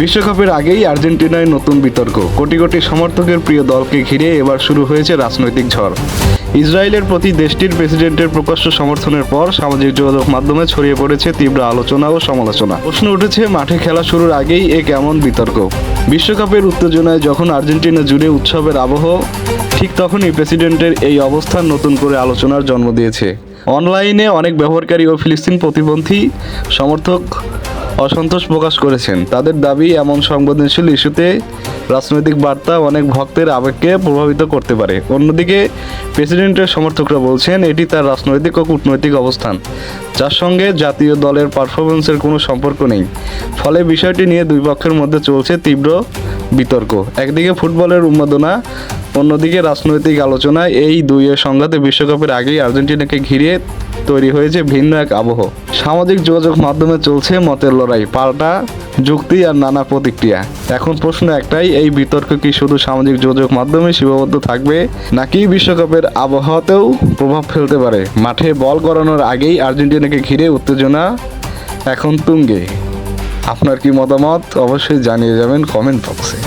বিশ্বকাপের আগেই আর্জেন্টিনায় নতুন বিতর্ক। কোটি কোটি সমর্থকের প্রিয় দলকে ঘিরে এবার শুরু হয়েছে রাজনৈতিক ঝড়। ইসরায়েলের প্রতি দেশটির প্রেসিডেন্টের প্রকাশ্য সমর্থনের পর সামাজিক যোগাযোগ মাধ্যমে ছড়িয়ে পড়েছে তীব্র আলোচনা ও সমালোচনা। প্রশ্ন উঠেছে, মাঠে খেলা শুরুর আগেই এ কেমন বিতর্ক? বিশ্বকাপের উত্তেজনায় যখন আর্জেন্টিনা জুড়ে উৎসবের আবহ, ঠিক তখনই প্রেসিডেন্টের এই অবস্থান নতুন করে আলোচনার জন্ম দিয়েছে। অনলাইনে অনেক ব্যবহারকারী ও ফিলিস্তিন প্রতিপন্থী সমর্থক অসন্তোষ প্রকাশ করেছেন। তাদের দাবি, এমন সংবেদনশীল ইস্যুতে রাজনৈতিক বার্তা অনেক ভক্তের আবেগকে প্রভাবিত করতে পারে। অন্যদিকে প্রেসিডেন্টের সমর্থকরা বলছেন এটি তার রাজনৈতিক ও কূটনৈতিক অবস্থান, যার সঙ্গে জাতীয় দলের পারফরমেন্সের কোনো সম্পর্ক নেই। ফলে বিষয়টি নিয়ে দুই পক্ষের মধ্যে চলছে তীব্র বিতর্ক। একদিকে ফুটবলের উন্মাদনা, অন্যদিকে রাজনৈতিক আলোচনা। এই দুইয়ের সংঘাতে বিশ্বকাপের আগেই আর্জেন্টিনাকে ঘিরে তৈরি হয়েছে ভিন্ন এক আবহ। সামাজিক যোগাযোগ মাধ্যমে চলছে মতের লড়াই, পাল্টা যুক্তি আর নানা প্রতিক্রিয়া। এখন প্রশ্ন একটাই, এই বিতর্ক কি শুধু সামাজিক যোগাযোগ মাধ্যমে সীমাবদ্ধ থাকবে, নাকি বিশ্বকাপের আবহাওয়াতেও প্রভাব ফেলতে পারে? মাঠে বল গড়ানোর আগেই আর্জেন্টিনাকে ঘিরে উত্তেজনা এখন তুঙ্গে। আপনার কি মতামত অবশ্যই জানিয়ে যাবেন কমেন্ট বক্সে।